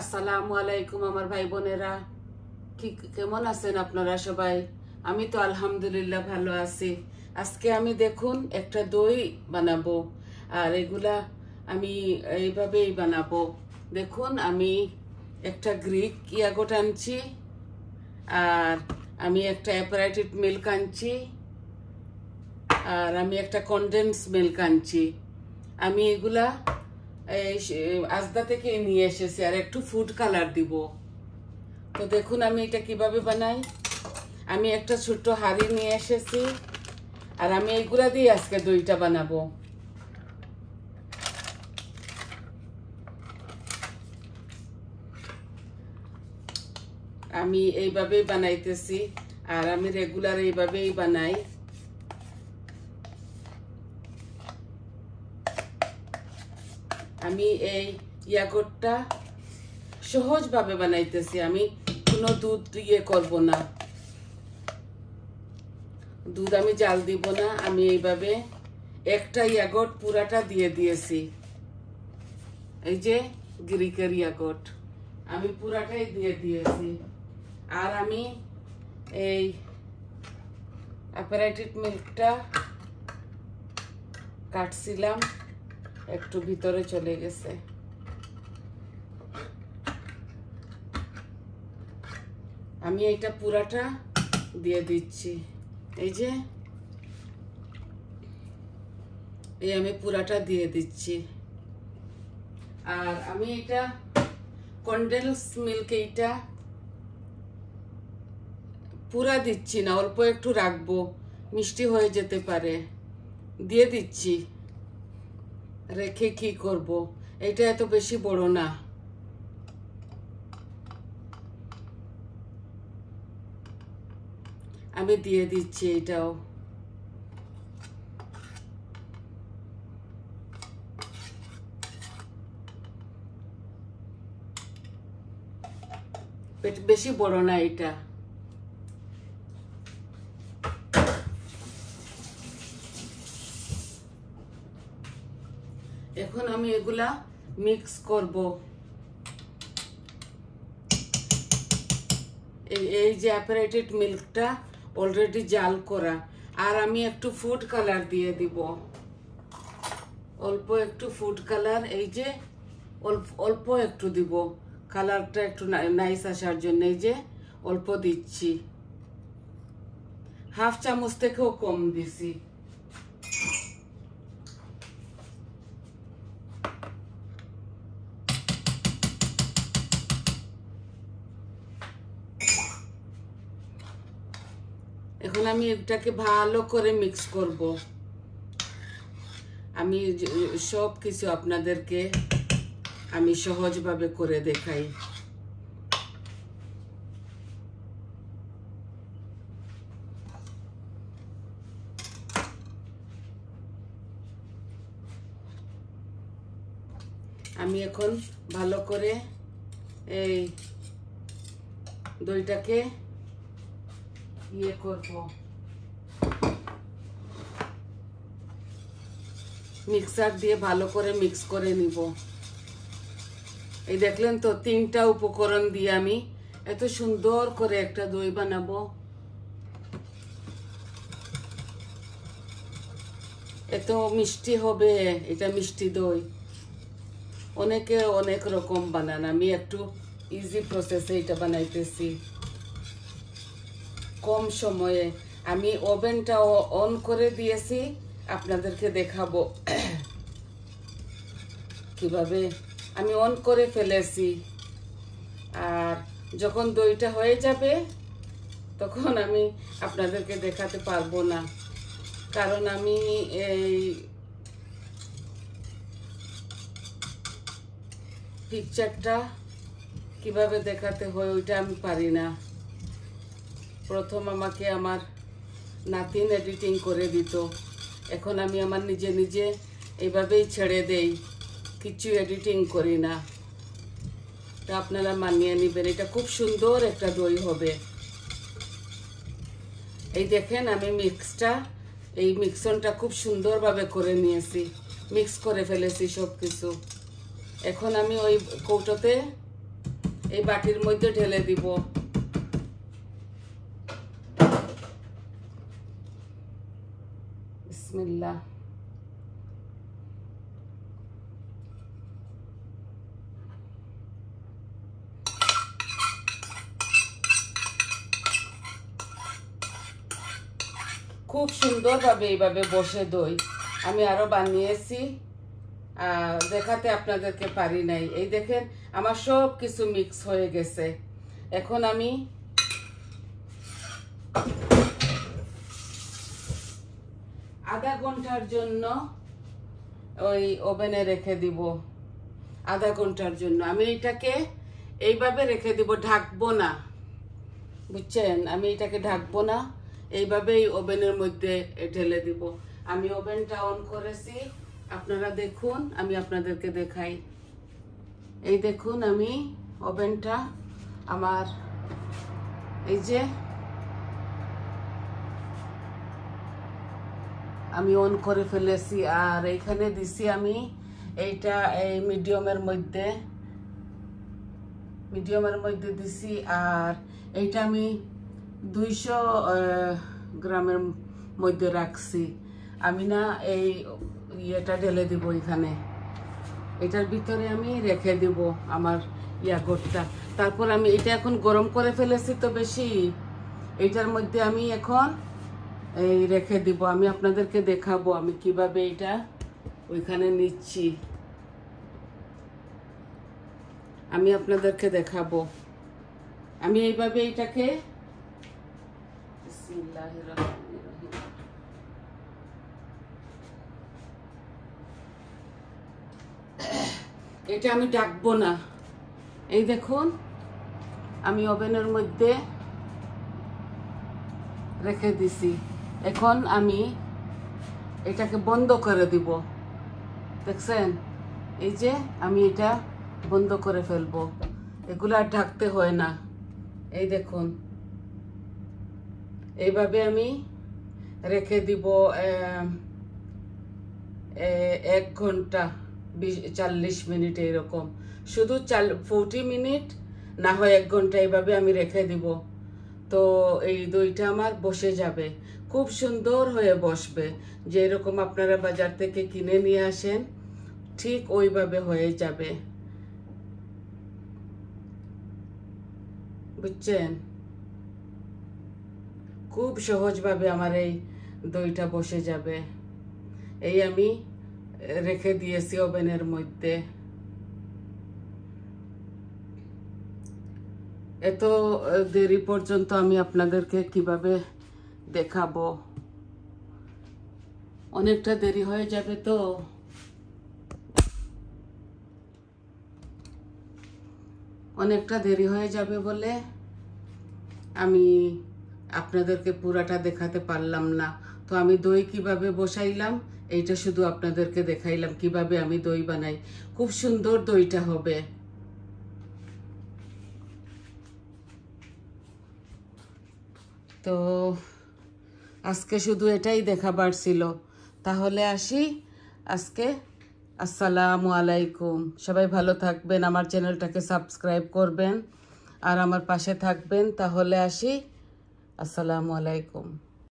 আসসালামু আলাইকুম আমার ভাই বোনেরা, কি কেমন আছেন আপনারা সবাই? আমি তো আলহামদুলিল্লাহ ভালো আছি। আজকে আমি দেখুন একটা দই বানাবো, আর এগুলা আমি এইভাবেই বানাবো। দেখুন আমি একটা গ্রিক ইয়াগট আনছি, আর আমি একটা অ্যাপারেটেড মিল্ক আনছি, আর আমি একটা কনডেন্স মিল্ক আনছি। আমি এগুলা আজদা থেকে নিয়ে এসেছি, আর একটু ফুড কালার দিব। তো দেখুন আমি এটা কিভাবে বানাই। আমি একটা ছোট্ট হাঁড়ি নিয়ে এসেছি, আর আমি এইগুলা দিয়ে আজকে দইটা বানাবো। আমি এইভাবেই বানাইতেছি, আর আমি রেগুলার এইভাবেই বানাই। আমি এই ইয়াগটটা সহজভাবে বানাইতেছি, আমি কোনো দুধ ইয়ে করব না, দুধ আমি জাল দিব না। আমি এইভাবে একটা ইয়াগট পুরাটা দিয়ে দিয়েছি। এই যে গ্রিকের ইয়াগট আমি পুরাটাই দিয়ে দিয়েছি। আর আমি এই অ্যাপারেটেড মিল্কটা কাটছিলাম, একটু ভিতরে চলে গেছে। আমি এইটা পুরাটা দিয়ে দিচ্ছি। এই যে এই আমি পুরাটা দিয়ে দিচ্ছি। আর আমি এটা কনডেন্স মিল্ক এইটা পুরা দিচ্ছি না, অল্প একটু রাখবো, মিষ্টি হয়ে যেতে পারে। দিয়ে দিচ্ছি, রেখে কি করব, এটা এত বেশি বড় না। আমি দিয়ে দিচ্ছি এটাও। বেশি বড় না এটা। এখন আমি এগুলা মিক্স করব। এই যে অ্যাপারেটেড মিল্কটা অলরেডি জাল করা, আর আমি একটু ফুড কালার দিয়ে দিব, অল্প একটু ফুড কালার। এই যে অল্প একটু দিব, কালারটা একটু নাইস আসার জন্য। এই যে অল্প দিচ্ছি, হাফ চামচ থেকেও কম দিছি। এখন আমি এটাকে ভালো করে মিক্স করব। আমি সব কিছু আপনাদেরকে আমি সহজভাবে করে দেখাই। আমি এখন ভালো করে এই দইটাকে ইয়ে করব, মিক্সার দিয়ে ভালো করে মিক্স করে নিব। এই দেখলেন তো, 3টা উপকরণ দিয়ে আমি এত সুন্দর করে একটা দই বানাবো। এত মিষ্টি হবে, এটা মিষ্টি দই। অনেকে অনেক রকম বানান, আমি একটু ইজি প্রসেসে এটা বানাইতেছি, কম সময়ে। আমি ওভেনটা অন করে দিয়েছি, আপনাদেরকে দেখাবো কিভাবে আমি অন করে ফেলেছি। আর যখন দইটা হয়ে যাবে তখন আমি আপনাদেরকে দেখাতে পারবো না, কারণ আমি এই পিকচারটা কিভাবে দেখাতে হয় ওইটা আমি পারি না। প্রথম আমাকে আমার নাতিন এডিটিং করে দিত, এখন আমি আমার নিজে নিজে এইভাবেই ছেড়ে দেই, কিছু এডিটিং করি না। তা আপনারা মানিয়ে নেবেন, এটা খুব সুন্দর একটা দই হবে। এই দেখেন আমি এই মিক্সনটা খুব সুন্দরভাবে করে নিয়েছি, মিক্স করে ফেলেছি সব কিছু। এখন আমি ওই কৌটোতে এই বাটির মধ্যে ঢেলে দিব। বিসমিল্লাহ। খুব সুন্দরভাবে এইভাবে বসে দই আমি আরো বানিয়েছি, দেখাতে আপনাদেরকে পারি নাই। এই দেখেন আমার সব কিছু মিক্স হয়ে গেছে। এখন আমি আধা ঘন্টার জন্য ওই ওভেনে রেখে দিব। আধা ঘন্টার জন্য আমি এটাকে এইভাবে রেখে দিব, ঢাকবো না, বুঝছেন? আমি এটাকে ঢাকবো না, এইভাবেই ওভেনের মধ্যে ঢেলে দিব। আমি ওভেনটা অন করেছি, আপনারা দেখুন, আমি আপনাদেরকে দেখাই। এই দেখুন আমি ওভেনটা আমার এই যে আমি অন করে ফেলেছি। আর এইখানে দিছি আমি এইটা এই মিডিয়ামের মধ্যে দিছি। আর এইটা আমি 200 গ্রামের মধ্যে রাখছি। আমি না এই ইয়েটা ঢেলে দিব এখানে, এটার ভিতরে আমি রেখে দিব আমার ইয়াগটটা। তারপর আমি এটা এখন গরম করে ফেলেছি তো বেশি, এইটার মধ্যে আমি এখন এই রেখে দিব। আমি আপনাদেরকে দেখাবো আমি কিভাবে এটা ওইখানে নিচ্ছি, আমি আপনাদেরকে দেখাবো। আমি এইভাবে এটাকে এটা আমি ঢাকবো না। এই দেখুন আমি ওভেনের মধ্যে রেখে দিছি। এখন আমি এটাকে বন্ধ করে দিব, দেখছেন? এই যে আমি এটা বন্ধ করে ফেলবো, এগুলো আর ঢাকতে হয় না। এই দেখুন এইভাবে আমি রেখে দিব 1 ঘন্টা 40 মিনিট, এইরকম শুধু 40 মিনিট না হয় 1 ঘন্টা, এইভাবে আমি রেখে দিব। তো এই দইটা আমার বসে যাবে, খুব সুন্দর হয়ে বসবে। যেরকম আপনারা বাজার থেকে কিনে নিয়ে আসেন ঠিক ওইভাবে হয়ে যাবে, বুঝছেন? খুব সহজভাবে আমার এই দইটা বসে যাবে। এই আমি রেখে দিয়েছি ওভেনের মধ্যে। এত দেরি পর্যন্ত আমি আপনাদেরকে কিভাবে দেখাবো, অনেকটা দেরি হয়ে যাবে। তো অনেকটা দেরি হয়ে যাবে বলে আমি আপনাদেরকে পুরাটা দেখাতে পারলাম না। তো আমি দই কিভাবে বসাইলাম এইটা শুধু আপনাদেরকে দেখাইলাম, কিভাবে আমি দই বানাই। খুব সুন্দর দইটা হবে। তো আজকে শুধু এটাই দেখাবার ছিল। তাহলে আসি আজকে। আসসালামু আলাইকুম। সবাই ভালো থাকবেন, আমার চ্যানেলটাকে সাবস্ক্রাইব করবেন আর আমার পাশে থাকবেন। তাহলে আসি। আসসালামু আলাইকুম।